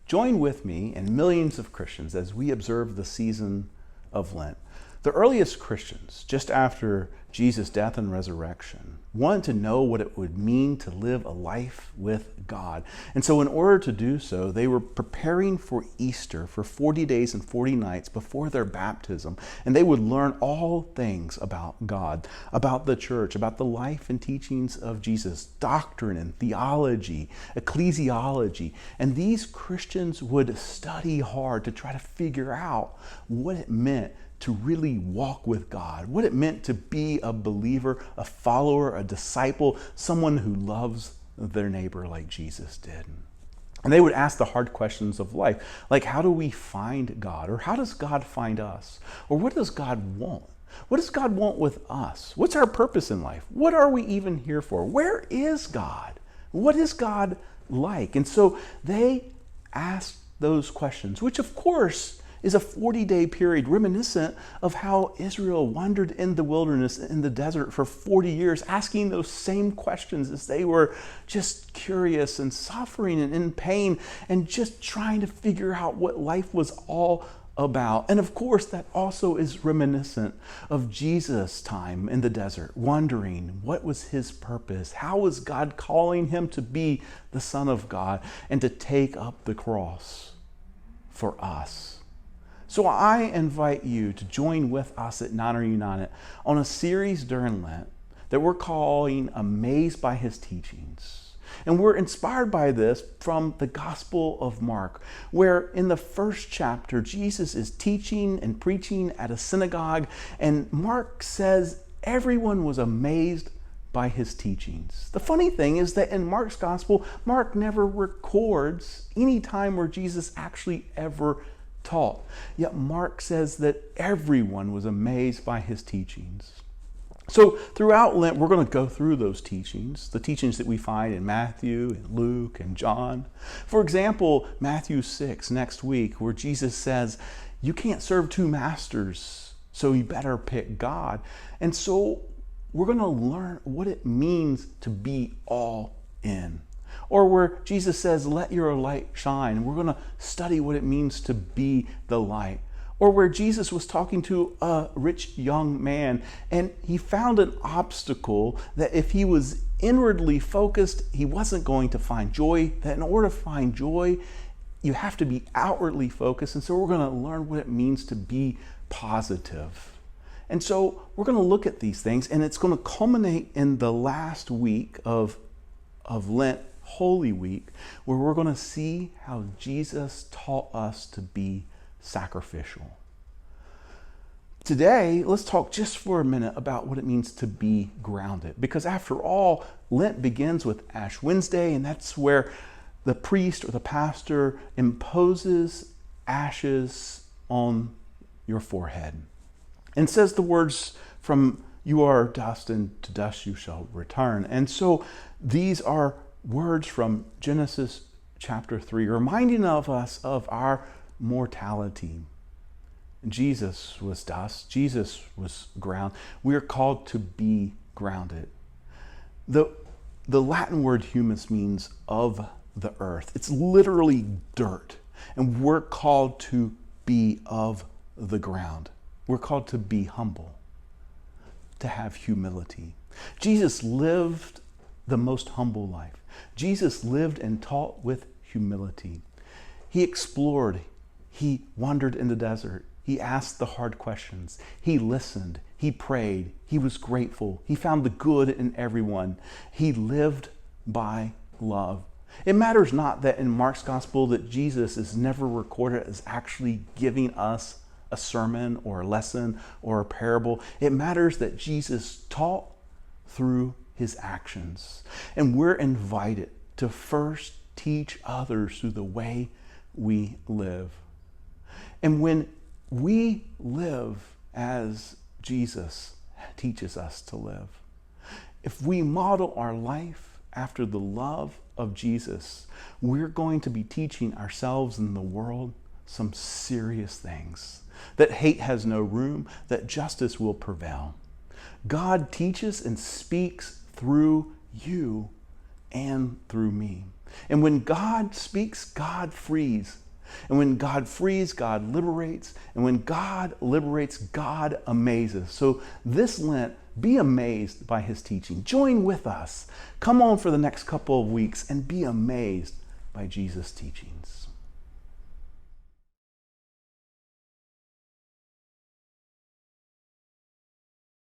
Join with me and millions of Christians as we observe the season of Lent. The earliest Christians, just after Jesus' death and resurrection, wanted to know what it would mean to live a life with God. And so in order to do so, they were preparing for Easter for 40 days and 40 nights before their baptism. And they would learn all things about God, about the church, about the life and teachings of Jesus, doctrine and theology, ecclesiology. And these Christians would study hard to try to figure out what it meant to really walk with God, what it meant to be a believer, a follower, a disciple, someone who loves their neighbor like Jesus did. And they would ask the hard questions of life, like how do we find God? Or how does God find us? Or what does God want? What does God want with us? What's our purpose in life? What are we even here for? Where is God? What is God like? And so they asked those questions, which of course is a 40-day period reminiscent of how Israel wandered in the wilderness, in the desert for 40 years, asking those same questions as they were just curious and suffering and in pain and just trying to figure out what life was all about. And of course, that also is reminiscent of Jesus' time in the desert, wondering what was his purpose? How was God calling him to be the Son of God and to take up the cross for us? So I invite you to join with us at Niner United on a series during Lent that we're calling Amazed by His Teachings. And we're inspired by this from the Gospel of Mark, where in the first chapter, Jesus is teaching and preaching at a synagogue, and Mark says everyone was amazed by his teachings. The funny thing is that in Mark's Gospel, Mark never records any time where Jesus actually ever taught. Yet Mark says that everyone was amazed by his teachings. So throughout Lent, we're going to go through those teachings, the teachings that we find in Matthew and Luke and John. For example, Matthew 6 next week, where Jesus says, you can't serve two masters, so you better pick God. And so we're going to learn what it means to be all in. Or where Jesus says, let your light shine. We're going to study what it means to be the light. Or where Jesus was talking to a rich young man and he found an obstacle that if he was inwardly focused, he wasn't going to find joy. That in order to find joy, you have to be outwardly focused. And so we're going to learn what it means to be positive. And so we're going to look at these things, and it's going to culminate in the last week of Lent, Holy Week, where we're going to see how Jesus taught us to be sacrificial. Today, let's talk just for a minute about what it means to be grounded. Because after all, Lent begins with Ash Wednesday, and that's where the priest or the pastor imposes ashes on your forehead and says the words from you are dust and to dust you shall return. And so these are words from Genesis chapter 3, reminding of us of our mortality. Jesus was dust. Jesus was ground. We are called to be grounded. The Latin word humus means of the earth. It's literally dirt. And we're called to be of the ground. We're called to be humble, to have humility. Jesus lived the most humble life. Jesus lived and taught with humility. He explored. He wandered in the desert. He asked the hard questions. He listened. He prayed. He was grateful. He found the good in everyone. He lived by love. It matters not that in Mark's gospel that Jesus is never recorded as actually giving us a sermon or a lesson or a parable. It matters that Jesus taught through his actions. And we're invited to first teach others through the way we live. And when we live as Jesus teaches us to live, if we model our life after the love of Jesus, we're going to be teaching ourselves and the world some serious things. That hate has no room, that justice will prevail. God teaches and speaks through you and through me. And when God speaks, God frees. And when God frees, God liberates. And when God liberates, God amazes. So this Lent, be amazed by his teaching. Join with us. Come on for the next couple of weeks and be amazed by Jesus' teachings.